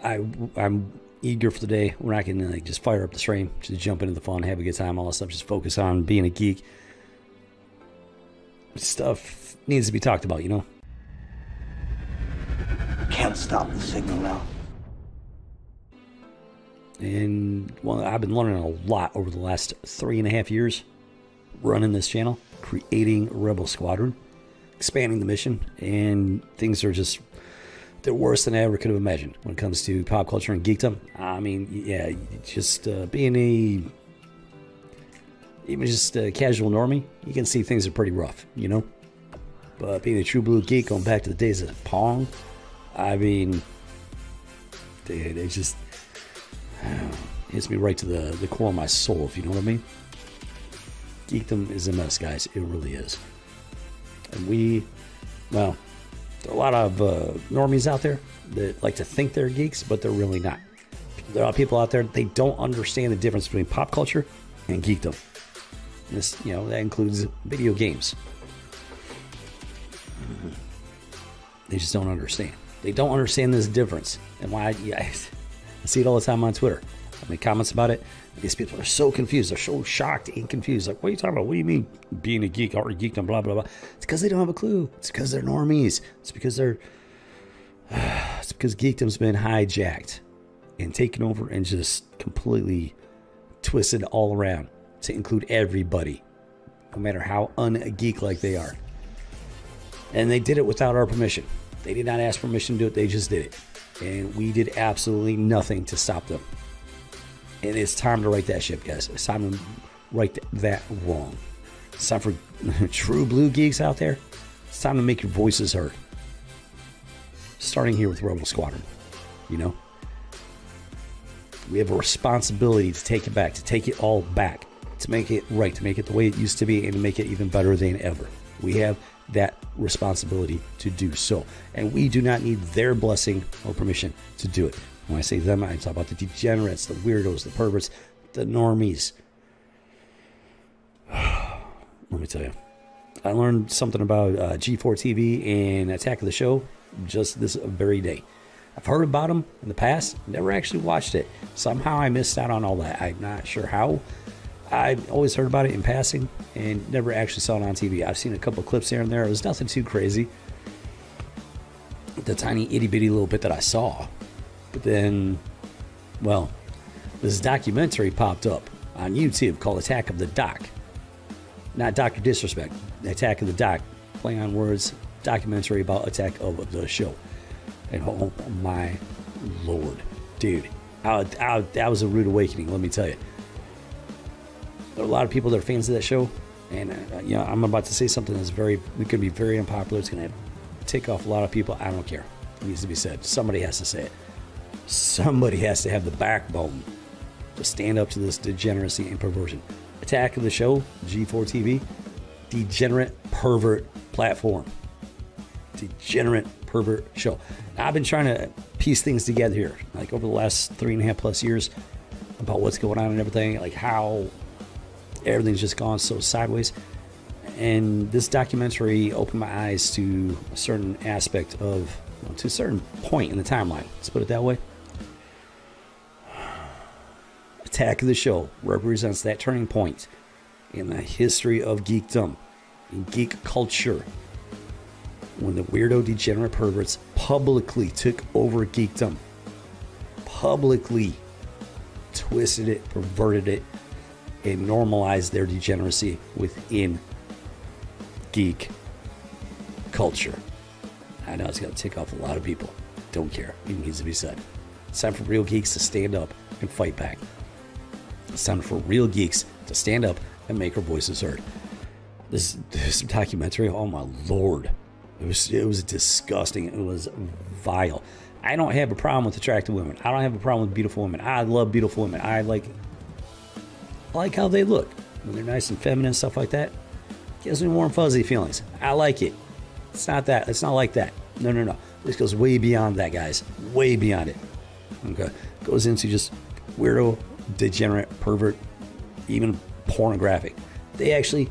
I'm eager for the day when I can like just fire up the stream, just jump into the fun, have a good time, all that stuff. Just focus on being a geek. Stuff needs to be talked about, you know. Can't stop the signal now. And well, I've been learning a lot over the last 3.5 years running this channel, creating Rebel Squadron, expanding the mission, and things are just, they're worse than I ever could have imagined when it comes to pop culture and geekdom. I mean, yeah, just being even just a casual normie, you can see things are pretty rough, you know? But being a true blue geek, going back to the days of Pong, I mean, dude, it just hits me right to the core of my soul, if you know what I mean. Geekdom is a mess, guys. It really is. And well, there are a lot of normies out there that like to think they're geeks, but they're really not. There are people out there, they don't understand the difference between pop culture and geekdom. This, you know, that includes video games. They just don't understand. They don't understand this difference. And why, yeah, I see it all the time on Twitter. I make comments about it. These people are so confused. They're so shocked and confused. Like, what are you talking about? What do you mean being a geek, Heart of Geekdom, blah, blah, blah? It's because they don't have a clue. It's because they're normies. It's because it's because geekdom's been hijacked and taken over and just completely twisted all around to include everybody, no matter how un-geek-like they are. And they did it without our permission. They did not ask permission to do it. They just did it. And we did absolutely nothing to stop them. And it's time to right that ship, guys. It's time to right that wrong. It's time for true blue geeks out there. It's time to make your voices heard. Starting here with Rebel Squadron, you know? We have a responsibility to take it back, to take it all back, to make it right, to make it the way it used to be, and to make it even better than ever. We have that responsibility to do so. And we do not need their blessing or permission to do it. When I say them, I talk about the degenerates, the weirdos, the perverts, the normies. Let me tell you. I learned something about G4 TV and Attack of the Show just this very day. I've heard about them in the past, never actually watched it. Somehow I missed out on all that. I'm not sure how. I've always heard about it in passing and never actually saw it on TV. I've seen a couple clips here and there. It was nothing too crazy. The tiny itty bitty little bit that I saw. But then, well, this documentary popped up on YouTube called Attack of the Doc. Not Dr. Disrespect. Attack of the Doc. Play on words. Documentary about Attack of the Show. And oh my Lord. Dude. That was a rude awakening, let me tell you. There are a lot of people that are fans of that show. And, you know, I'm about to say something that's going to be very unpopular. It's going to tick off a lot of people. I don't care. It needs to be said. Somebody has to say it. Somebody has to have the backbone to stand up to this degeneracy and perversion. Attack of the Show, G4 TV, degenerate pervert platform. Degenerate pervert show. Now, I've been trying to piece things together here, like over the last 3.5+ years, about what's going on and everything, like how everything's just gone so sideways. And this documentary opened my eyes to a certain aspect of, to a certain point in the timeline. Let's put it that way. Attack of the Show represents that turning point in the history of geekdom, in geek culture, when the weirdo degenerate perverts publicly took over geekdom, publicly twisted it, perverted it, and normalized their degeneracy within geek culture. I know it's going to tick off a lot of people. Don't care. It needs to be said. It's time for real geeks to stand up and fight back. It's time for real geeks to stand up and make our voices heard. This documentary, oh my Lord. It was disgusting. It was vile. I don't have a problem with attractive women. I don't have a problem with beautiful women. I love beautiful women. I like how they look. When they're nice and feminine and stuff like that. Gives me warm fuzzy feelings. I like it. It's not that. It's not like that. No, no, no. This goes way beyond that, guys. Way beyond it. Okay. Goes into just weirdo, degenerate, pervert, even pornographic. They actually,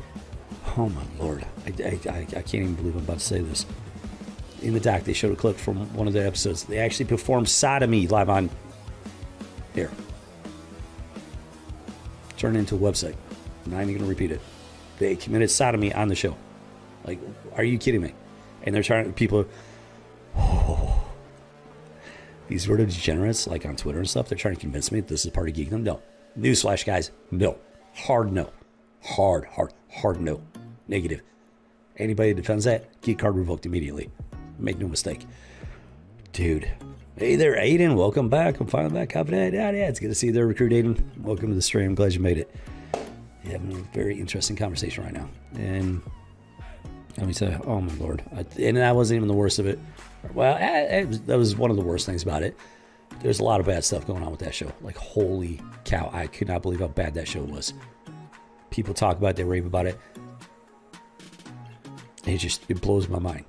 oh my Lord. I can't even believe I'm about to say this. in the doc, they showed a clip from one of the episodes. They actually performed sodomy live on here. Turned it into a website. I'm not even going to repeat it. They committed sodomy on the show. Like, are you kidding me? And they're trying to, people, these weirdo degenerates, like on Twitter and stuff, they're trying to convince me that this is part of Geekdom. No. Newsflash, guys. No. Hard no. Hard no. Negative. Anybody that defends that, geek card revoked immediately. Make no mistake. Dude. Hey there, Aiden. Welcome back. I'm finally back. Yeah, it's good to see you there, Recruit Aiden. Welcome to the stream. Glad you made it. You're having a very interesting conversation right now. And let me tell you, oh my Lord. And that wasn't even the worst of it. Well, that was one of the worst things about it. There's a lot of bad stuff going on with that show. Like, holy cow. I could not believe how bad that show was. People talk about it, they rave about it. It blows my mind.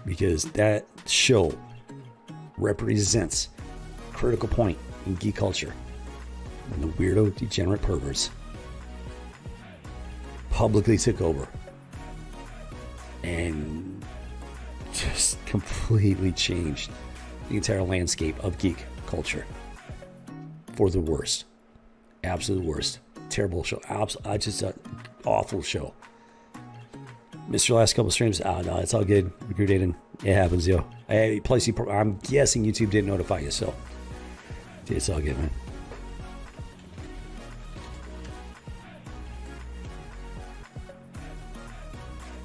Because that show represents a critical point in geek culture. When the weirdo, degenerate perverts publicly took over. And just completely changed the entire landscape of geek culture. For the worst. Absolute worst. Terrible show. Just an awful show. Missed your last couple streams. No, it's all good. Recruit Aiden. It happens, yo. Plus, I'm guessing YouTube didn't notify you, so it's all good, man.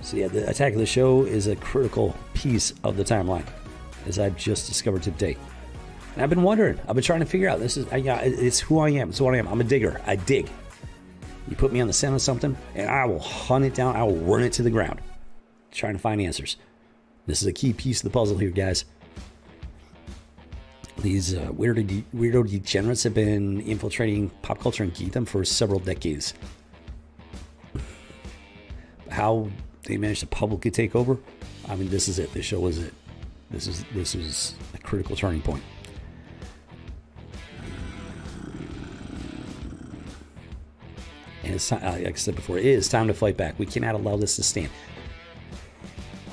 So yeah, the attack of the show is a critical piece of the timeline, as I've just discovered today. And I've been wondering. I've been trying to figure out. It's who I am. It's what I am. I'm a digger. I dig. You put me on the scent of something, and I will hunt it down. I will run it to the ground, trying to find answers. This is a key piece of the puzzle here, guys. These weirdo degenerates have been infiltrating pop culture and geekdom for several decades. How they managed to publicly take over? I mean, this is it. This show was it. This was a critical turning point. And it's time, like I said before, it is time to fight back. We cannot allow this to stand.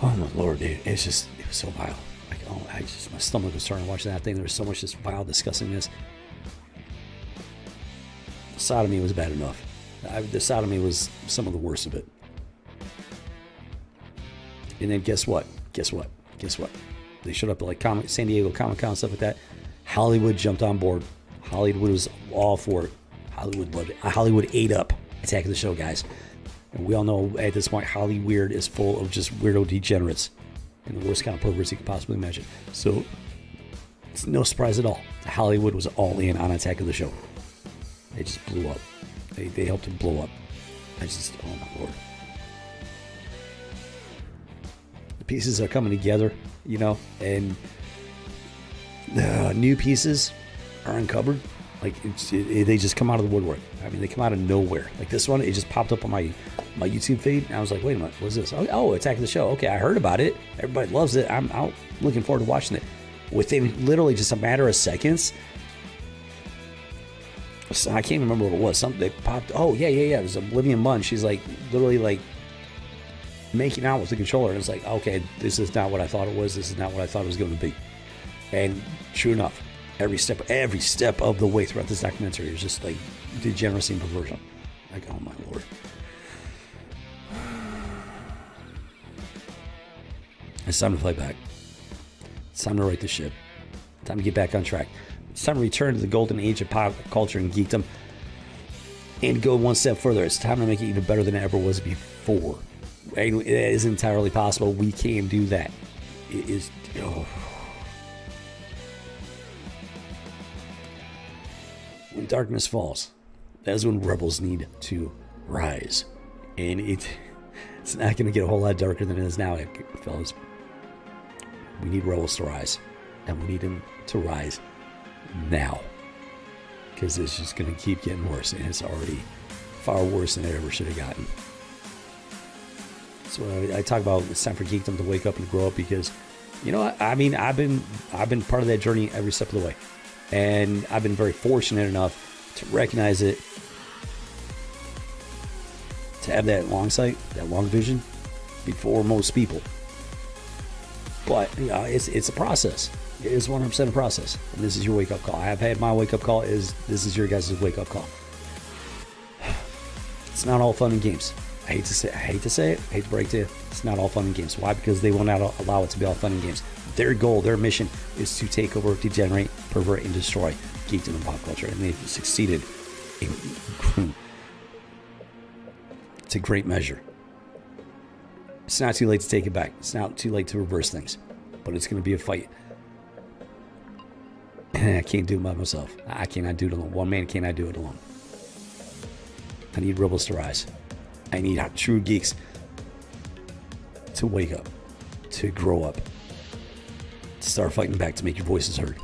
Oh my Lord, dude. It was so vile. Like, oh, my stomach was starting to watch that thing. There was so much just vile disgustingness. The sodomy was bad enough. The sodomy was some of the worst of it. And then guess what? They showed up at like San Diego Comic-Con, stuff like that. Hollywood jumped on board. Hollywood was all for it. Hollywood loved it. Hollywood ate up Attack of the Show, guys. And we all know at this point, Hollyweird is full of just weirdo degenerates and the worst kind of perverts you could possibly imagine. So it's no surprise at all. Hollywood was all in on Attack of the Show. They just blew up. They helped to blow up. Oh my Lord. The pieces are coming together, you know, and the new pieces are uncovered. Like, they just come out of the woodwork. I mean, they come out of nowhere. Like this one, it just popped up on my YouTube feed, and I was like, wait a minute, what's this? Oh, Attack of the Show. Okay, I heard about it. Everybody loves it. I'm out looking forward to watching it. Within literally just a matter of seconds, I can't remember what it was. Something that popped. Oh, yeah. It was Olivia Munn. She's like, literally like making out with the controller. And it's like, okay, this is not what I thought it was. This is not what I thought it was going to be. And true enough, every step of the way throughout this documentary is just like degeneracy and perversion. Like, oh my Lord. It's time to fight back. It's time to right the ship. Time to get back on track. It's time to return to the golden age of pop culture and geekdom and go one step further. It's time to make it even better than it ever was before. And it is entirely possible. We can do that. It is. Oh. When darkness falls, that's when rebels need to rise. And it's not going to get a whole lot darker than it is now, fellas. We need rebels to rise. And we need them to rise now. Because it's just going to keep getting worse. And it's already far worse than it ever should have gotten. So I talk about it's time for geekdom to wake up and grow up, because, you know what? I mean, I've been part of that journey every step of the way. And I've been very fortunate enough to recognize it, to have that long sight, that long vision, before most people. But it's a process. It is 100% a process. And this is your wake-up call. I have had my wake-up call. This is your guys' wake-up call. It's not all fun and games. I hate to say it. I hate to break it to you. It's not all fun and games. Why? Because they will not allow it to be all fun and games. Their goal, their mission is to take over, degenerate, pervert, and destroy geekdom and pop culture. And they've succeeded to great measure. It's not too late to take it back. It's not too late to reverse things. But it's going to be a fight. And I can't do it by myself. I cannot do it alone. One man cannot do it alone. I need rebels to rise. I need true geeks to wake up, to grow up, to start fighting back, to make your voices heard,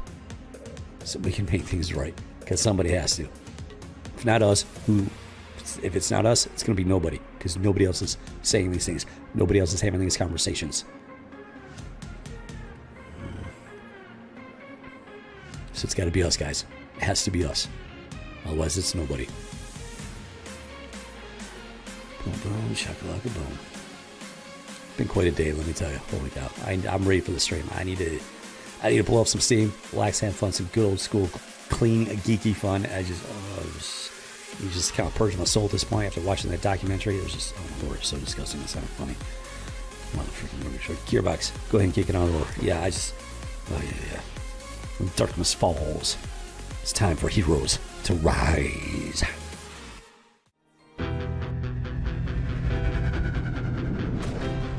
so we can make things right. Because somebody has to. If not us, who? If it's not us, it's going to be nobody. Because nobody else is saying these things. Nobody else is having these conversations. So it's got to be us, guys. It has to be us. Otherwise, it's nobody. Boom, boom, shakalaka, boom. Been quite a day, let me tell you. Holy cow! I'm ready for the stream. I need to blow up some steam, relax, have fun, some good old school, clean, geeky fun. You just kind of purged my soul at this point after watching that documentary. It was just, oh my lord, so disgusting. It's not funny. Motherfucking movie. Gearbox, go ahead and kick it on over. Yeah, oh yeah. When darkness falls, it's time for heroes to rise.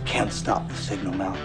Can't stop the signal now.